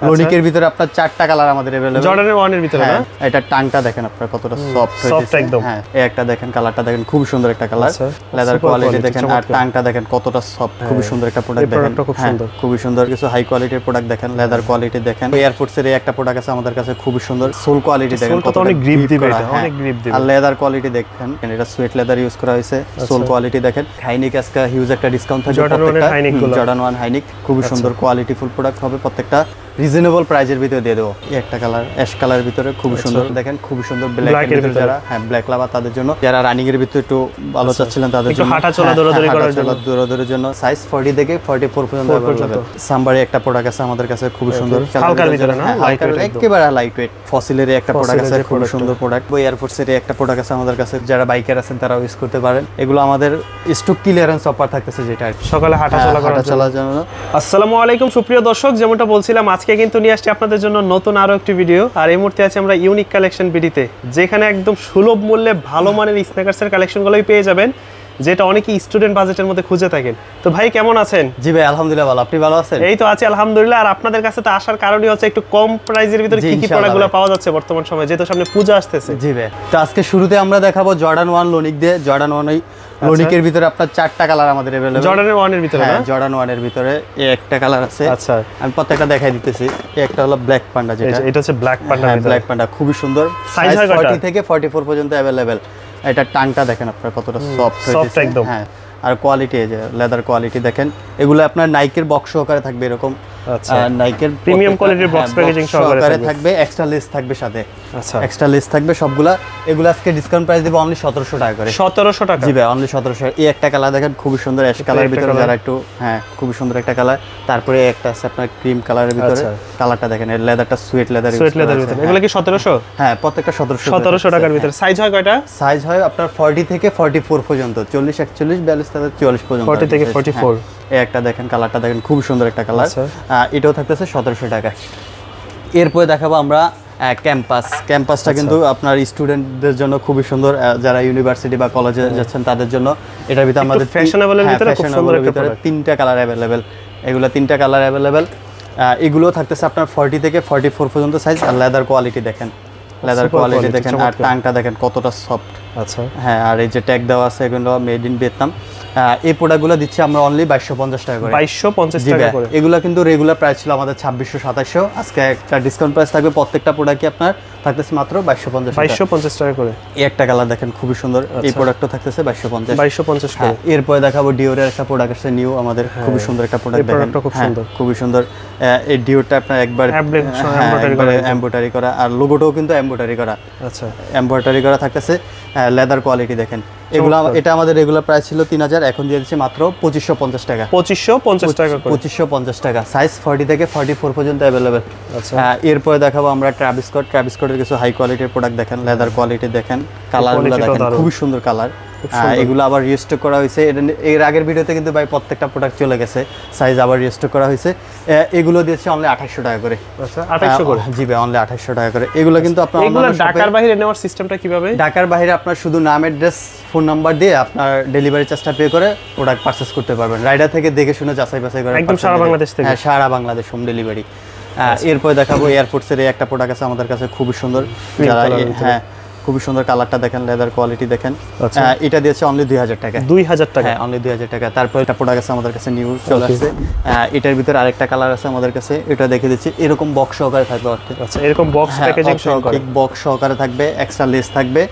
লনিকের ভিতরে আপনার 4টা কালার আমাদের अवेलेबल জর্ডানের 1 এর ভিতরে না এটা টাংটা দেখেন আপনারা কতটা সফট একদম হ্যাঁ এই একটা দেখেন কালারটা দেখেন খুব সুন্দর একটা কালার লেদার কোয়ালিটি দেখেন আর টাংটা দেখেন কতটা সফট খুব সুন্দর একটা প্রোডাক্ট দেখেন খুব সুন্দর কিছু হাই কোয়ালিটির প্রোডাক্ট দেখেন লেদার কোয়ালিটি দেখেন এয়ারফোর্স এর একটা প্রোডাক্ট আছে আমাদের কাছে খুব সুন্দর সোল কোয়ালিটি দেখেন কত অনেক গ্রিপ দিবে এটা অনেক গ্রিপ দিবে আর লেদার কোয়ালিটি দেখেন এটা সুয়েট লেদার ইউজ করা হয়েছে সোল কোয়ালিটি দেখেন হাইনিক আজকে হিউজ একটা ডিসকাউন্ট থাকবে জর্ডান 1 হাইনিক খুব সুন্দর কোয়ালিটি ফুল প্রোডাক্ট হবে প্রত্যেকটা রিজনেবল প্রাইজের ভিতরে দিয়ে দেবো একটা কালার অ্যাশ কালারের ভিতরে খুব সুন্দর দেখেন খুব সুন্দর ব্ল্যাক এর ভিতরে যারা হ্যাঁ ব্ল্যাক লাভার তাদের জন্য যারা রানিং এর ভিতরে একটু ভালো চাচ্ছিলেন তাদের জন্য হাঁটা চলা দৌড়াদৌড়ি করার জন্য দৌড়াদৌড়ির জন্য সাইজ 40 থেকে 44 পর্যন্ত अवेलेबल সামবারে একটা প্রোডাক্ট আছে আমাদের কাছে খুব সুন্দর হালকার ভিতরে না একেবারে লাইট ওয়েট ফসিলের একটা প্রোডাক্ট আছে খুব সুন্দর প্রোডাক্ট এয়ারফোর্সের একটা প্রোডাক্ট আছে আমাদের কাছে যারা বাইকার আছেন তারা ইউজ করতে পারেন এগুলো আমাদের স্টক ক্লিয়ারেন্স অফার থাকতেছে যেটা সকালে হাঁটা চলার জন্য আসসালামু আলাইকুম সুপ্রিয় দর্শক যেমনটা বলছিলাম আজকে কিন্তু নিয়ে আসছি আপনাদের জন্য নতুন আরো একটি ভিডিও আর এই মুহূর্তে আছি আমরা ইউনিক কালেকশন বিডিতে যেখানে একদম সুলভ মূল্যে ভালো মানের স্ন্যাকার্সের কালেকশনগুলোই পেয়ে যাবেন যেটা অনেকেই স্টুডেন্ট বাজেটের মধ্যে খুঁজে থাকেন তো ভাই কেমন আছেন জি ভাই আলহামদুলিল্লাহ ভালো আপনি ভালো আছেন এই তো আছি আলহামদুলিল্লাহ আর আপনাদের কাছে তো আসার কারণই হচ্ছে একটু কম প্রাইজের ভিতরে কি কি প্রোডাক্টগুলো পাওয়া যাচ্ছে বর্তমান সময়ে যেহেতু সামনে পূজা আসতেছে জি ভাই তো আজকে শুরুতে আমরা দেখাবো জর্ডান 1 লনিক দিয়ে জর্ডান 1 এই লনিকের ভিতরে আপনার 4টা কালার আমাদের अवेलेबल জর্ডানের 1 এর ভিতরে না জর্ডান 1 এর ভিতরে এই একটা কালার আছে আচ্ছা আমি প্রত্যেকটা দেখাই দিতেছি এই একটা হলো ব্ল্যাক পান্ডা যেটা এটা হচ্ছে ব্ল্যাক পান্ডা ব্ল্যাক পান্ডা খুব সুন্দর সাইজ 40 থেকে 44 পর্যন্ত अवेलेबल এটা টাংটা দেখেন আপনারা কতটা সফট একদম হ্যাঁ আর কোয়ালিটি এই যে লেদার কোয়ালিটি দেখেন এগুলো আপনার নাইকের বক্স সহকারে থাকবে এরকম আচ্ছা নাইকের প্রিমিয়াম কোয়ালিটির বক্স প্যাকেজিং সহকারে থাকবে এক্সট্রা লেস থাকবে সাথে আচ্ছা এক্সট্রা লেস থাকবে সবগুলা এগুলো আজকে ডিসকাউন্ট প্রাইস দিব অনলি 1700 টাকা করে 1700 টাকা জি ভাই অনলি 1700 এই একটা কালার দেখেন খুব সুন্দর অ্যাশ কালারের ভিতরে যারা একটু হ্যাঁ খুব সুন্দর একটা কালার তারপরে একটা আছে আপনার ক্রিম কালারের ভিতরে কালারটা দেখেন এর লেদারটা সুয়েট লেদার ভিতরে এগুলো কি 1700 হ্যাঁ প্রত্যেকটা 1700 টাকার ভিতরে সাইজ হয় কয়টা সাইজ হয় আপনার 40 থেকে 44 পর্যন্ত 40 41 42 থেকে 44 পর্যন্ত 40 থেকে 44 এই একটা দেখেন কালারটা দেখেন খুব সুন্দর একটা কালার এটাও থাকতেছে 1700 টাকা এরপরে দেখাবো আমরা ক্যাম্পাসটা কিন্তু আপনার স্টুডেন্টদের জন্য খুবই সুন্দর যারা ইউনিভার্সিটি বা কলেজে যাচ্ছেন তাদের জন্য এটার ভিতরে আমাদের ফ্যাশনেবলের ভিতরে খুব সুন্দর একটা প্রোডাক্ট তিনটা কালার अवेलेबल এগুলো তিনটা কালার अवेलेबल এগুলো থাকতেছে আপনার 40 থেকে 44 পর্যন্ত সাইজ আর লেদার কোয়ালিটি দেখেন লেদার কোয়ালিটি দেখেন আর টাংটা দেখেন কতটা সফট আচ্ছা হ্যাঁ আর এই যে ট্যাগ দেওয়া আছে এগুলো মেড ইন ভিয়েতনাম এই প্রোডাক্টগুলো দিচ্ছি আমরা অনলি 2250 টাকা করে 2250 টাকা করে এগুলো কিন্তু রেগুলার প্রাইস ছিল আমাদের 2600 2700 আজকে একটা ডিসকাউন্ট প্রাইস থাকবে প্রত্যেকটা প্রোডাক্টই আপনার থাকতেছে মাত্র 2250 টাকা করে এই একটা কালার দেখেন খুবই সুন্দর এই প্রোডাক্টও থাকতেছে 2250 করে এরপরে দেখাবো ডিওরের একটা প্রোডাক্ট আছে নিউ আমাদের খুবই সুন্দর একটা প্রোডাক্ট দেখেন খুব সুন্দর খুবই সুন্দর এই ডিওরটা আপনার একবার এমব্রয়ডারি করা আর লোগোটাও কিন্তু এমব্রয়ডারি করা আচ্ছা এমব্রয়ডারি করা থাকতেছে লেদার কোয়ালিটি দেখেন এগুলো এটা আমাদের রেগুলার প্রাইস ছিল 3000 এখন দিয়ে দিচ্ছে মাত্র 2550 টাকা 2550 টাকা করে 2550 টাকা সাইজ 40 থেকে 44 পর্যন্ত अवेलेबल আচ্ছা এরপর দেখাবো আমরা ট্রাভিস স্কটের কিছু হাই কোয়ালিটির প্রোডাক্ট দেখেন লেদার কোয়ালিটি দেখেন কালারগুলো দেখেন খুব সুন্দর কালার এগুলো আবার রিস্টক করা হয়েছে এর আগের ভিডিওতে কিন্তু ভাই প্রত্যেকটা প্রোডাক্ট চলে গেছে সাইজ আবার রিস্টক করা হয়েছে এগুলো দিয়েছে অনলি 2800 টাকা করে আচ্ছা 2800 করে জি ভাই অনলি 2800 টাকা করে এগুলো কিন্তু আপনার এগুলো ঢাকার বাইরে নেওয়ার সিস্টেমটা কিভাবে ঢাকার বাইরে আপনার শুধু নাম অ্যাড্রেস ফোন নাম্বার দিয়ে আপনার ডেলিভারি চার্জটা পে করে প্রোডাক্ট পারচেজ করতে পারবেন রাইডার থেকে দেখে শুনে যাচাই বাছাই করে একদম সারা বাংলাদেশ থেকে হ্যাঁ সারা বাংলাদেশ হোম ডেলিভারি এরপর দেখাবো এয়ারফোর্সের একটা প্রোডাক্ট আছে আমাদের কাছে খুবই সুন্দর যারা হ্যাঁ খুবই সুন্দর কালারটা দেখেন লেদার কোয়ালিটি দেখেন এটা দিয়েছে অনলি 2000 টাকা 2000 টাকা হ্যাঁ অনলি 2000 টাকা তারপর একটা প্রোডাক্ট আছে আমাদের কাছে নিউ চলে আসছে এটার ভিতরে আরেকটা কালার আছে আমাদের কাছে এটা দেখে দিচ্ছি এরকম বক্স সহকারে থাকবে আচ্ছা এরকম বক্স প্যাকেজিং সহকারে বক্স সহকারে থাকবে এক্সট্রা লেস থাকবে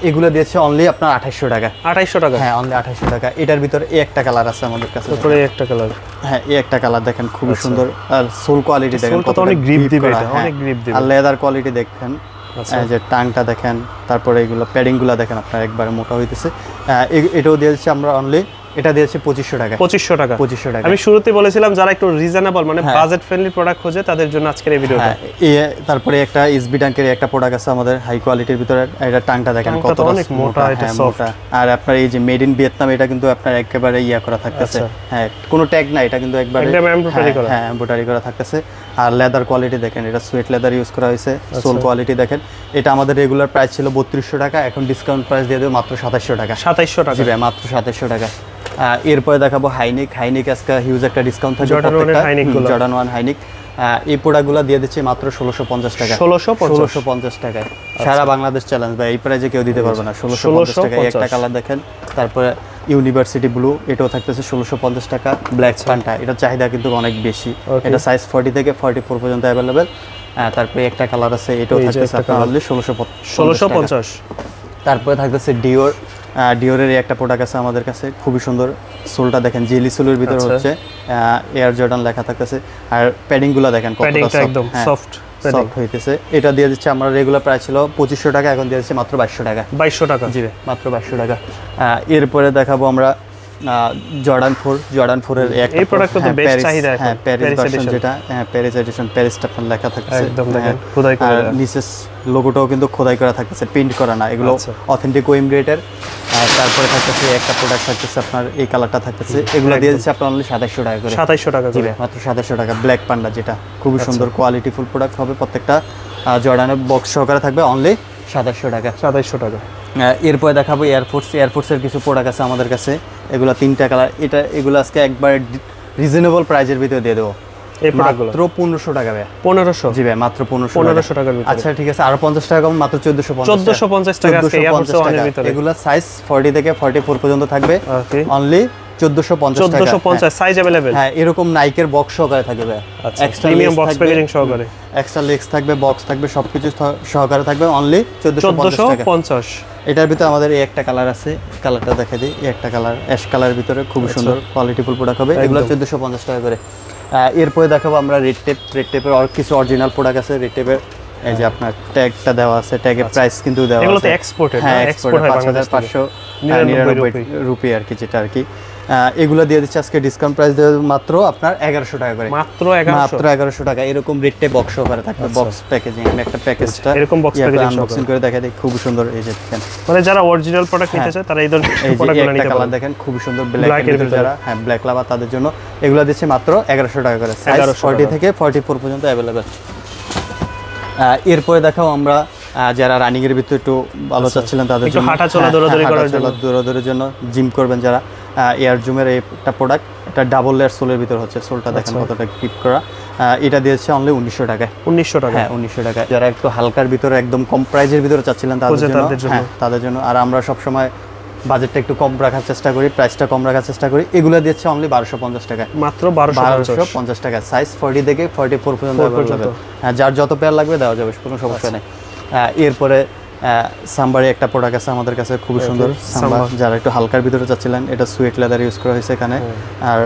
এগুলো দিয়েছে অনলি আপনার 2800 টাকা 2800 টাকা হ্যাঁ অনলি 2800 টাকা এটার ভিতরে এই একটা কালার আছে আমাদের কাছে তারপরে একটা কালার হ্যাঁ এই একটা কালার দেখেন খুব সুন্দর আর সোল কোয়ালিটি দেখেন কত অনেক গ্রিপ দিবে এটা অনেক গ্রিপ দিবে আর লেদার কোয়ালিটি দেখেন যে টাংটা দেখেন তারপরে এগুলো প্যাডিংগুলো দেখেন আপনার একবারে মোটা হইতেছে এটাও দিয়েছে আমরা অনলি এটা দিয়েছে 2500 টাকা 2500 টাকা আমি শুরুতে বলেছিলাম যারা একটু রিজনেবল মানে বাজেট ফ্রেন্ডলি প্রোডাক্ট খোঁজে তাদের জন্য আজকের এই ভিডিওটা তারপরে একটা এসবি ট্যাঙ্কের একটা প্রোডাক্ট আছে আমাদের হাই কোয়ালিটির ভিতরে এটা টাংটা দেখেন কত অনেক মোটা এটা সফট আর আপনার এই যে মেড ইন ভিয়েতনাম এটা কিন্তু আপনার একেবারে ইয়া করা থাকতেছে হ্যাঁ কোনো ট্যাগ না এটা কিন্তু একবারে এমব্রয়ডারি করা হ্যাঁ এমব্রয়ডারি করা থাকতেছে আর লেদার কোয়ালিটি দেখেন এটা সুয়েট লেদার ইউজ করা হয়েছে সোল কোয়ালিটি দেখেন এটা আমাদের রেগুলার প্রাইস ছিল 3200 টাকা এখন ডিসকাউন্ট প্রাইস দিয়ে দেব মাত্র 2700 টাকা 2700 টাকা মাত্র 2700 টাকা এরপরে দেখাবো হাইনিক আজকে হিউজ একটা ডিসকাউন্ট থাকবে জর্ডান 1 হাইনিক এই প্রোডাক্টগুলো দিয়ে দিচ্ছি মাত্র 1650 টাকা। 1650 টাকায় সারা বাংলাদেশ চ্যালেঞ্জ ভাই, এই প্রাইজে কেউ দিতে পারবে না। 1650 টাকা। একটা কালার দেখেন, তারপরে ইউনিভার্সিটি ব্লু, এটাও থাকতেছে 1650 টাকা। ব্ল্যাক পান্টা, এটা চাহিদা কিন্তু অনেক বেশি, এটা সাইজ 40 থেকে 44 পর্যন্ত অ্যাভেলেবেল। তারপরে একটা কালার আছে, এটাও থাকতেছে আপনার অনলি 1650। তারপরে থাকতেছে ডিওরের একটা প্রোডাক্ট আছে আমাদের কাছে, খুবই সুন্দর। সোলটা দেখেন জেলি সোলের ভিতর হচ্ছে এয়ার জর্ডান লেখা থাকতেছে, আর প্যাডিং গুলো দেখেন কতটা একদম সফট হইতেছে। এটা দিয়ে দিচ্ছে, আমরা রেগুলার প্রাইস ছিল 2500 টাকা, এখন দিয়ে দিচ্ছে মাত্র 2200 টাকা। 2200 টাকা, জি মাত্র 2200 টাকা। এরপরে দেখাবো আমরা জর্ডান 4 এর একটা এই প্রোডাক্ট তো বেশ চাহিদা এখন, প্যারিস ভার্সন, যেটা প্যারিস এডিশন, প্যারিস টাফন লেখা থাকছে একদম দেখেন খোদাই করা, আর নিচে লোগোটাও কিন্তু খোদাই করা থাকতেছে, প্রিন্ট করা না, এগুলো অথেন্টিক ওয়েম গ্রেডের। তারপরে থাকতেছে একটা প্রোডাক্ট থাকতেছে আপনার এই কালারটা থাকতেছে, এগুলো দিয়ে দিচ্ছে আপনার অনলি 2700 টাকা করে। 2700 টাকা করে, মাত্র 2700 টাকা। ব্ল্যাক পান্ডা, যেটা খুবই সুন্দর কোয়ালিটি ফুল প্রোডাক্ট হবে, প্রত্যেকটা জর্ডানের বক্স সহকারে থাকবে, অনলি 2700 টাকা। 2700 টাকা। এরপরে দেখাবো এয়ারফোর্সের কিছু প্রোডাক্ট আছে আমাদের কাছে, এগুলো 3টা কালার। এগুলো আজকে একবার রিজনেবল প্রাইজের ভিতরে দিয়ে দেবো, এই প্রোডাক্টগুলো মাত্র 1500 টাকা ভাই। 1500? জি ভাই, মাত্র 1500 টাকার ভিতরে। আচ্ছা ঠিক আছে, আরো 50 টাকা কম, মাত্র 1450 টাকা আজকে এয়ারফোর্স ওয়ানের ভিতরে। এগুলো সাইজ 40 থেকে 44 পর্যন্ত থাকবে, অনলি 1450 টাকা। 1450 সাইজ अवेलेबल। হ্যাঁ, এরকম নাইকের বক্স সহকারে থাকবে, এক্সট্রা প্রিমিয়াম বক্স প্যাকেজিং সহকারে, এক্সট্রা লেগস থাকবে, বক্স থাকবে, সবকিছু সহকারে থাকবে, অনলি 1450 টাকা। এটার ভিতরে আমাদের এই একটা কালার আছে, কালারটা দেখাই দিই। এই একটা কালার অ্যাশ কালারের ভিতরে খুব সুন্দর কোয়ালিটিফুল প্রোডাক্ট হবে, এগুলো 1450 টাকা করে। এরপরে দেখাবো আমরা রেড টেপের কিছু অরিজিনাল প্রোডাক্ট আছে। রেড টেপের এই যে আপনার ট্যাগটা দেওয়া আছে, ট্যাগের প্রাইস কিন্তু দেওয়া আছে, এগুলো তো এক্সপোর্টেড, হ্যাঁ এক্সপোর্টেড 5599 রুপি আর কি, যেটা আর কি। এগুলো দিয়ে দিচ্ছে আজকে ডিসকাউন্ট প্রাইস দেওয়া মাত্র আপনার 1100 টাকা করে। মাত্র 1100 টাকা। এরকম রেড টেপ বক্স সহকারে থাকবে, বক্স প্যাকেজিং। আমি একটা প্যাকেজটা এরকম বক্স প্যাকেজিং আনবক্সিং করে দেখাই দিই, খুব সুন্দর। এই যে দেখেন, মানে যারা অরিজিনাল প্রোডাক্ট নিতে চায় তারা এই ধরনের প্রোডাক্টগুলো নিতে পারে। কালার দেখেন খুব সুন্দর, ব্ল্যাক এর ভিতরে যারা ব্ল্যাক লাভার তাদের জন্য এগুলো দিচ্ছে মাত্র 1100 টাকা করে, সাইজ 40 থেকে 44 পর্যন্ত अवेलेबल। এরপরে দেখাও আমরা যারা রানিং এর ভিতরে একটু ভালো চাচ্ছিলেন তাদের জন্য, হাঁটা চলা দৌড়াদৌড়ি করার জন্য, দৌড়াদৌড়ির জন্য, জিম করবেন যারা, এয়ার জুমের একটা প্রোডাক্ট, এটা ডাবল লেয়ার সোলের ভিতর হচ্ছে, সোলটা দেখেন কতটা গ্রিপ করা। এটা দিয়েছে অনলি 1900 টাকায়। 1900 টাকা, হ্যাঁ 1900 টাকায়। যারা একটু হালকার ভিতরে একদম কম প্রাইজের ভিতরে চাচ্ছিলেন তাদের জন্য, আর আমরা সব সময় বাজেটটা একটু কম রাখার চেষ্টা করি, প্রাইসটা কম রাখার চেষ্টা করি। এগুলো দিচ্ছে অনলি 1250 টাকা, মাত্র 1250 টাকা। সাইজ 40 থেকে 44 পর্যন্ত अवेलेबल। হ্যাঁ, যার যত পেয়ার লাগবে দেওয়া যাবে, কোনো সমস্যা নেই। এরপরে সাম্বারে একটা প্রোডাক্ট আছে আমাদের কাছে, খুব সুন্দর সাম্বা, যারা একটু হালকার ভিতরে চাচ্ছিলেন। এটা সুয়েট লেদার ইউজ করা হয়েছে এখানে, আর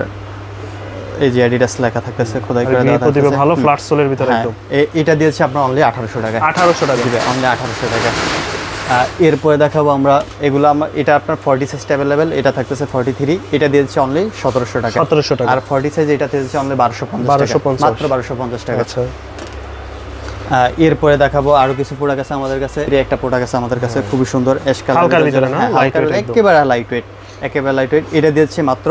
এই যে অ্যাডিডাস লেখা থাকতেছে, খোদাই করে দেওয়া থাকতেছে, ভালো ফ্ল্যাট সোলের ভিতরে একদম। এটা দিয়েছে আপনার অনলি 1800 টাকা। 1800 টাকা দিবে, অনলি 1800 টাকা। এরপরে দেখাবো আমরা এগুলো, এটা আপনার 40 সাইজ अवेलेबल, এটা থাকতেছে 43, এটা দিয়েছে অনলি 1700 টাকা। 1700 টাকা। আর 40 সাইজ এটা দিয়েছে অনলি 1250 টাকা, মাত্র 1250 টাকা। আচ্ছা, এরপরে দেখাবো আরো কিছু প্রোডাক্ট আছে আমাদের কাছে। একটা প্রোডাক্ট আছে আমাদের কাছে, খুবই সুন্দর, অ্যাশ কালার, একেবারে লাইট ওয়েট। এটা দিয়েছে মাত্র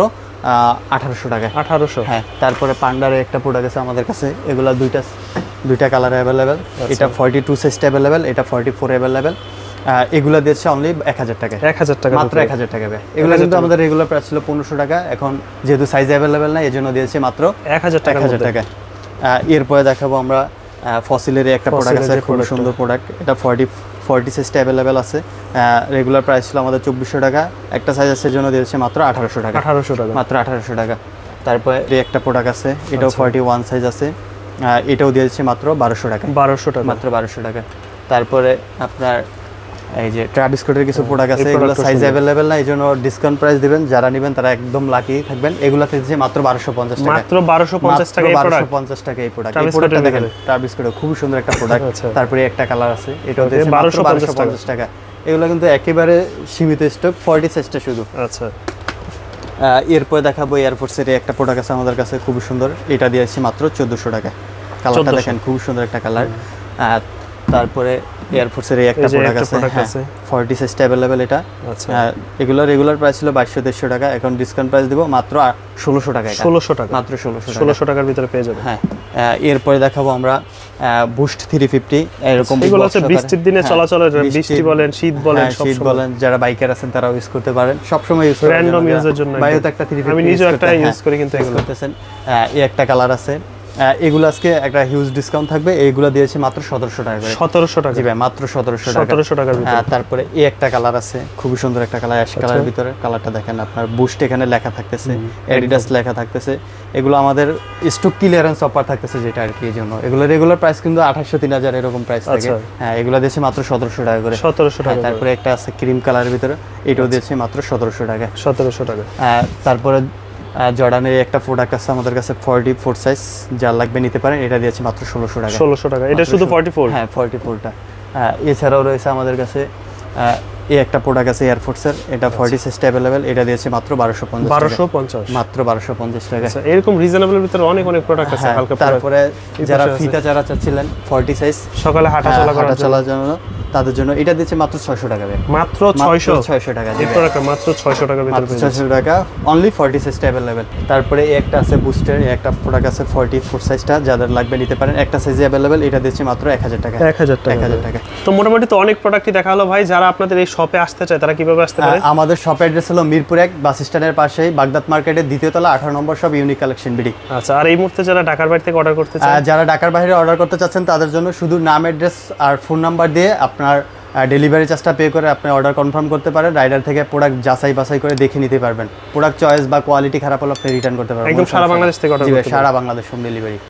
1800 টাকা। 1800, হ্যাঁ। তারপরে পান্ডারে একটা প্রোডাক্ট আছে আমাদের কাছে, এগুলা দুইটা কালার अवेलेबल। এটা 42 সাইজ अवेलेबल, এটা 44 अवेलेबल। এগুলা দিয়েছে অনলি 1000 টাকা। 1000 টাকা, মাত্র 1000 টাকা। এগুলো কিন্তু আমাদের রেগুলার প্রাইস ছিল 1500 টাকা, এখন যেহেতু সাইজ अवेलेबल না এজন্য দিয়েছে মাত্র 1000 টাকা। এরপরে দেখাবো আমরা ফসিলের একটা প্রোডাক্ট আছে, খুব সুন্দর প্রোডাক্ট। এটা 40 সাইজটা अवेलेबल আছে, রেগুলার প্রাইস ছিল আমাদের 2400 টাকা, একটা সাইজ আছে জন্য দিয়েছে মাত্র 1800 টাকা। 1800 টাকা, মাত্র 1800 টাকা। তারপরে একটা প্রোডাক্ট আছে, এটাও 41 সাইজ আছে, এটাও দিয়েছে মাত্র 1200 টাকা। 1200 টাকা, মাত্র 1200 টাকা। তারপরে আপনার এই যে ট্রাভিস স্কটের কিছু প্রোডাক্ট আছে, এগুলো সাইজ अवेलेबल না, এইজন্য ডিসকাউন্ট প্রাইস দিবেন, যারা নেবেন তারা একদম লাকি থাকবেন। এগুলো থেকে মাত্র 1250 টাকা, মাত্র 1250 টাকা এই প্রোডাক্ট। 1250 টাকা এই প্রোডাক্ট। এই প্রোডাক্টটা দেখেন, ট্রাভিস স্কট খুব সুন্দর একটা প্রোডাক্ট। তারপরে একটা কালার আছে, এটাও দিয়েছে 1250 টাকা। এগুলো কিন্তু একেবারে সীমিত স্টক, 40 সাইজটা শুধু। আচ্ছা, এরপর দেখাবো এয়ারফোর্সের একটা প্রোডাক্ট আছে আমাদের কাছে, খুব সুন্দর, এটা দিয়েছে মাত্র 1400 টাকা। কালারটা দেখেন, খুব সুন্দর একটা কালার। তারপরে এয়ারফোর্সের একটা প্রোডাক্ট আছে, 40 সাইজটা अवेलेबल এটা। আচ্ছা, এগুলো রেগুলার প্রাইস ছিল 2200-2300 টাকা, এখন ডিসকাউন্ট প্রাইস দেব মাত্র 1600 টাকা। 1600 টাকা, মাত্র 1600 টাকার ভিতরে পেয়ে যাবেন। হ্যাঁ, এরপরে দেখাবো আমরা বুস্ট 350, এরকম এগুলো হচ্ছে বৃষ্টির দিনে চলাচলের, বৃষ্টি বলেন, শীত বলেন, শীত বলেন, যারা বাইকার আছেন তারাও ইউজ করতে পারেন, সব সময় ইউজ করতে, র‍্যান্ডম ইউজের জন্য। বাইরে তো একটা 350 আমি নিজেও একটা ইউজ করি, কিন্তু এগুলো করতেছেন। এই একটা কালার আছে, এগুলো আজকে একটা হিউজ ডিসকাউন্ট থাকবে, এইগুলো দিয়েছি মাত্র 1700 টাকা করে। 1700 টাকা? জি ভাই, মাত্র 1700 টাকা। 1700 টাকার ভিতরে। তারপরে এই একটা কালার আছে, খুবই সুন্দর একটা কালার, অ্যাশ কালারের ভিতরে। কালারটা দেখেন, আপনার বুস্ট এখানে লেখা থাকতেছে, অ্যাডিডাস লেখা থাকতেছে। এগুলো আমাদের স্টক ক্লিয়ারেন্স অফার থাকতেছে যেটা আর কি, এই জন্য এগুলো রেগুলার প্রাইস কিন্তু 2800 3000 এরকম প্রাইস থাকে। হ্যাঁ, এগুলো দিয়েছি মাত্র 1700 টাকা করে। 1700 টাকা। তারপরে একটা আছে ক্রিম কালারের ভিতরে, এটাও দিয়েছি মাত্র 1700 টাকা। 1700 টাকা। তারপরে জর্ডানের একটা প্রোডাক্ট আছে আমাদের কাছে 44 সাইজ, যা লাগবে নিতে পারেন, এটা দিয়েছি মাত্র 1600 টাকা। 1600 টাকা, এটা শুধু 44? হ্যাঁ, 44টা। এছাড়াও রয়েছে আমাদের কাছে এই একটা প্রোডাক্ট আছে এয়ারফোর্সের, এটা 40 সাইজটা अवेलेबल, এটা দিয়েছি মাত্র 1250 টাকা। 1250 মাত্র 1250 টাকা। আচ্ছা, এরকম রিজনেবলের ভিতরে অনেক প্রোডাক্ট আছে হালকা। তারপরে যারা ফিতা চারা চাচ্ছিলেন 40 সাইজ, সকালে হাঁটা চলার জন্য, তাদের জন্য এটা দিচ্ছে মাত্র 600 টাকা। মাত্র 600 টাকা। এই প্রোডাক্ট মাত্র 600 টাকার ভিতরে, 600 টাকা অনলি 40 সাইজটা अवेलेबल। তারপরে এই একটা আছে বুস্টার, এই একটা প্রোডাক্ট আছে 44 সাইজটা, যাদের লাগবে নিতে পারেন, একটা সাইজে अवेलेबल, এটা দিচ্ছে মাত্র 1000 টাকা। 1000 টাকা। তো মোটামুটি তো অনেক প্রোডাক্টই দেখা হলো ভাই। যারা আপনাদের এই শপে আসতে চায় তারা কিভাবে আসতে পারে? আমাদের শপ অ্যাড্রেস হলো মিরপুর 1 বাস স্ট্যান্ডের পাশেই, বাগদাদ মার্কেটের দ্বিতীয় তলা 18 নম্বর শপ, ইউনিক কালেকশন বিডি। আচ্ছা, আর এই মুহূর্তে যারা ঢাকার বাইরে থেকে অর্ডার করতে চায়, যারা ঢাকার বাইরে অর্ডার করতে চাচ্ছেন তাদের জন্য শুধু নাম, অ্যাড্রেস আর ফোন নাম্বার দিয়ে আপনার ডেলিভারি চার্জটা পে করে আপনি অর্ডার কনফার্ম করতে পারেন। রাইডার থেকে প্রোডাক্ট যাচাই বাছাই করে দেখে নিতে পারবেন। প্রোডাক্ট চয়েস বা কোয়ালিটি খারাপ হলে আপনি রিটার্ন করতে পারবেন। একদম সারা বাংলাদেশ থেকে অর্ডার করতে পারবেন। সারা বাংলাদেশ হোম ডেলিভারি।